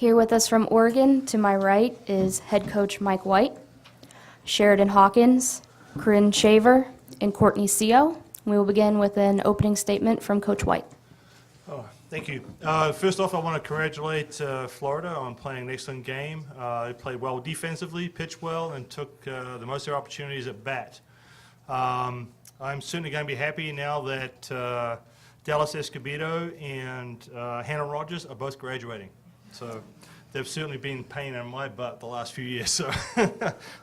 Here with us from Oregon, to my right, is head coach Mike White, Sheridan Hawkins, Corinne Shaver, and Courtney Seo. We will begin with an opening statement from Coach White. Thank you. First off, I want to congratulate Florida on playing an excellent game. They played well defensively, pitched well, and took the most of their opportunities at bat. I'm certainly going to be happy now that Dallas Escobedo and Hannah Rogers are both graduating. So they've certainly been pain in my butt the last few years. So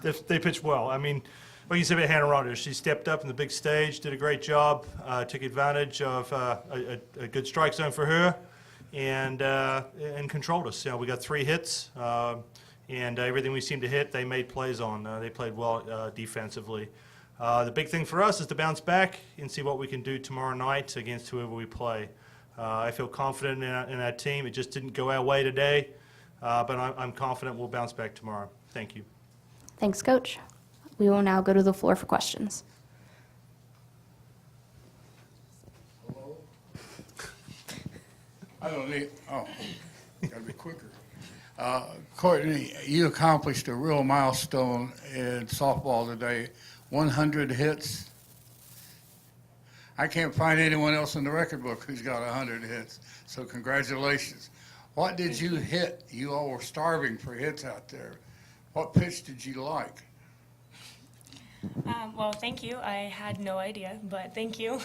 they pitched well. I mean, what can you say about Hannah Rogers? She stepped up in the big stage, did a great job, took advantage of a good strike zone for her, and controlled us. You know, we got 3 hits, and everything we seemed to hit, they made plays on. They played well defensively. The big thing for us is to bounce back and see what we can do tomorrow night against whoever we play. I feel confident in our team. It just didn't go our way today, but I'm confident we'll bounce back tomorrow. Thank you. Thanks, Coach. We will now go to the floor for questions. Hello? I don't need, gotta be quicker. Courtney, you accomplished a real milestone in softball today, 100 hits. I can't find anyone else in the record book who's got 100 hits, so congratulations. What did you hit? You all were starving for hits out there. What pitch did you like? Well, thank you. I had no idea, but thank you.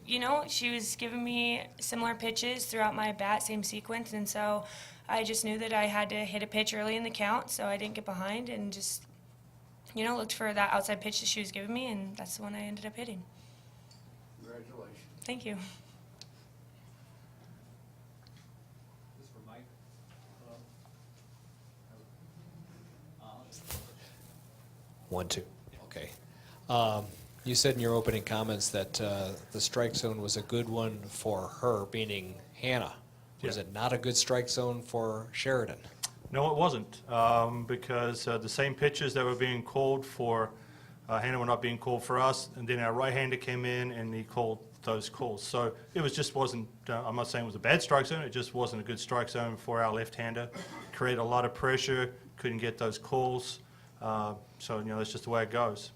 You know, she was giving me similar pitches throughout my bat, same sequence, and so I just knew that I had to hit a pitch early in the count, so I didn't get behind and just, you know, looked for that outside pitch that she was giving me, and that's the one I ended up hitting. Congratulations. Thank you. This for Mike. One, two. Okay. You said in your opening comments that the strike zone was a good one for her, meaning Hannah. Was it not a good strike zone for Sheridan? No, it wasn't, because the same pitches that were being called for Hannah were not being called for us, and then our right-hander came in and he called those calls. So it wasn't, I'm not saying it was a bad strike zone, it just wasn't a good strike zone for our left-hander. Created a lot of pressure, couldn't get those calls. So, you know, that's just the way it goes.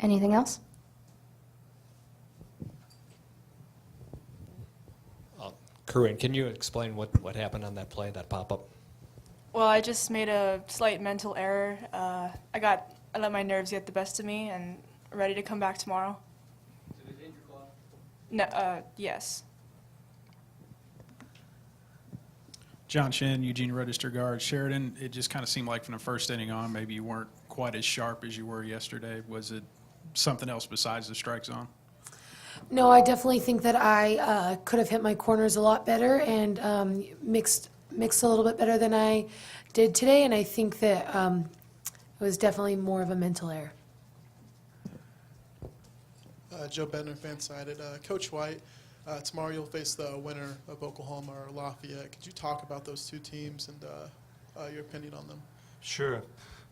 Anything else? Corinne, can you explain what happened on that play, that pop-up? Well, I just made a slight mental error. I let my nerves get the best of me, and ready to come back tomorrow. Did it hit your glove? No, yes. John Shin, Eugene Register Guard. Sheridan, it just kind of seemed like from the first inning on, maybe you weren't quite as sharp as you were yesterday. Was it something else besides the strike zone? No, I definitely think that I could have hit my corners a lot better and mixed a little bit better than I did today, and I think that it was definitely more of a mental error. Joe Bednar, fan-sided. Coach White, tomorrow you'll face the winner of Oklahoma or Lafayette. Could you talk about those two teams and your opinion on them? Sure.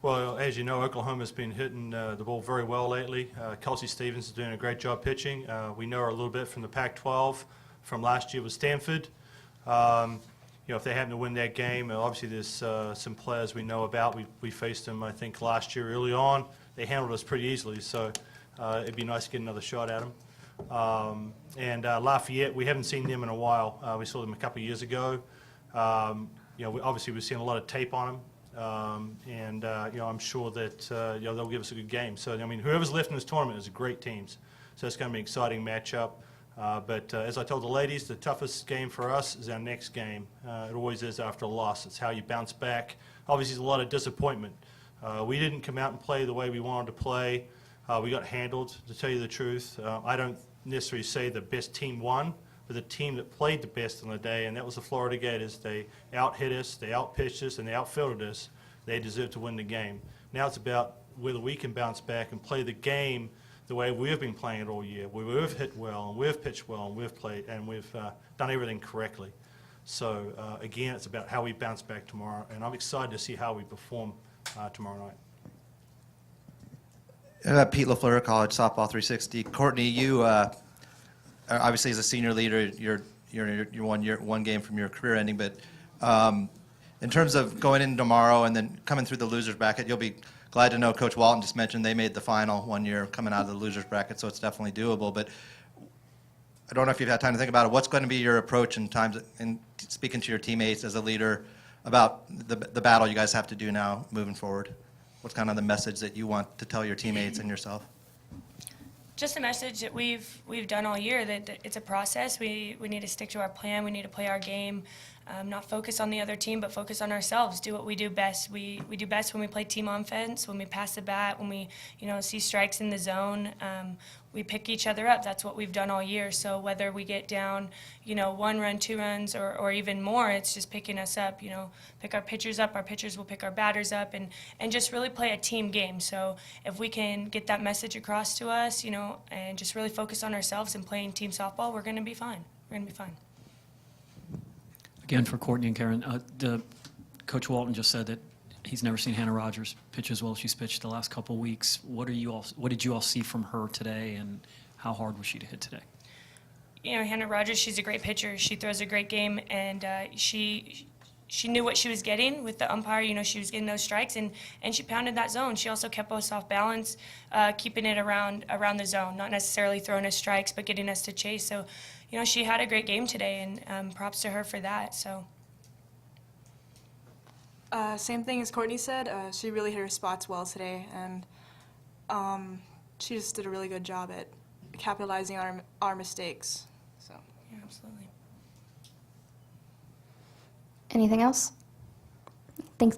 Well, as you know, Oklahoma's been hitting the ball very well lately. Kelsey Stevens is doing a great job pitching. We know her a little bit from the Pac-12 from last year with Stanford. You know, if they happen to win that game, obviously there's some players we know about. We faced them, I think, last year early on. They handled us pretty easily, so it'd be nice to get another shot at them. And Lafayette, we haven't seen them in a while. We saw them a couple of years ago. You know, obviously we've seen a lot of tape on them. You know, I'm sure that you know, they'll give us a good game. So, I mean, whoever's left in this tournament is a great teams. So it's going to be an exciting matchup. But as I told the ladies, the toughest game for us is our next game. It always is after a loss. It's how you bounce back. Obviously, there's a lot of disappointment. We didn't come out and play the way we wanted to play. We got handled, to tell you the truth. I don't necessarily say the best team won, but the team that played the best on the day, and that was the Florida Gators. They out-hit us, they out-pitched us, and they out-fielded us. They deserved to win the game. Now it's about whether we can bounce back and play the game the way we've been playing it all year, where we've hit well, and we've pitched well, and we've played, and we've done everything correctly. So, again, it's about how we bounce back tomorrow, and I'm excited to see how we perform tomorrow night. Pete LaFleur, College Softball 360. Courtney, you obviously as a senior leader, you're one game from your career ending, but in terms of going in tomorrow and then coming through the losers bracket, you'll be glad to know Coach Walton just mentioned they made the final 1 year coming out of the losers bracket, so it's definitely doable. But I don't know if you've had time to think about it. What's going to be your approach in times in speaking to your teammates as a leader about the battle you guys have to do now moving forward? What's kind of the message that you want to tell your teammates and yourself? Just a message that we've done all year, that it's a process. We need to stick to our plan. We need to play our game, not focus on the other team, but focus on ourselves. Do what we do best. We do best when we play team offense, when we pass the bat, when we see strikes in the zone. We pick each other up. That's what we've done all year. So whether we get down, 1 run, 2 runs, or even more, it's just picking us up. Pick our pitchers up. Our pitchers will pick our batters up, and just really play a team game. So if we can get that message across to us, and just really focus on ourselves and playing team softball, we're going to be fine. We're going to be fine. Again, for Courtney and Karen, Coach Walton just said that he's never seen Hannah Rogers pitch as well as she's pitched the last couple weeks. What did you all see from her today, and how hard was she to hit today? Hannah Rogers, she's a great pitcher. She throws a great game, and she knew what she was getting with the umpire. She was getting those strikes, and she pounded that zone. She also kept us off balance, keeping it around the zone, not necessarily throwing us strikes, but getting us to chase. So, she had a great game today, and props to her for that. So. Same thing as Courtney said. She really hit her spots well today, and she just did a really good job at capitalizing on our mistakes. So. Yeah, absolutely. Anything else? Thanks.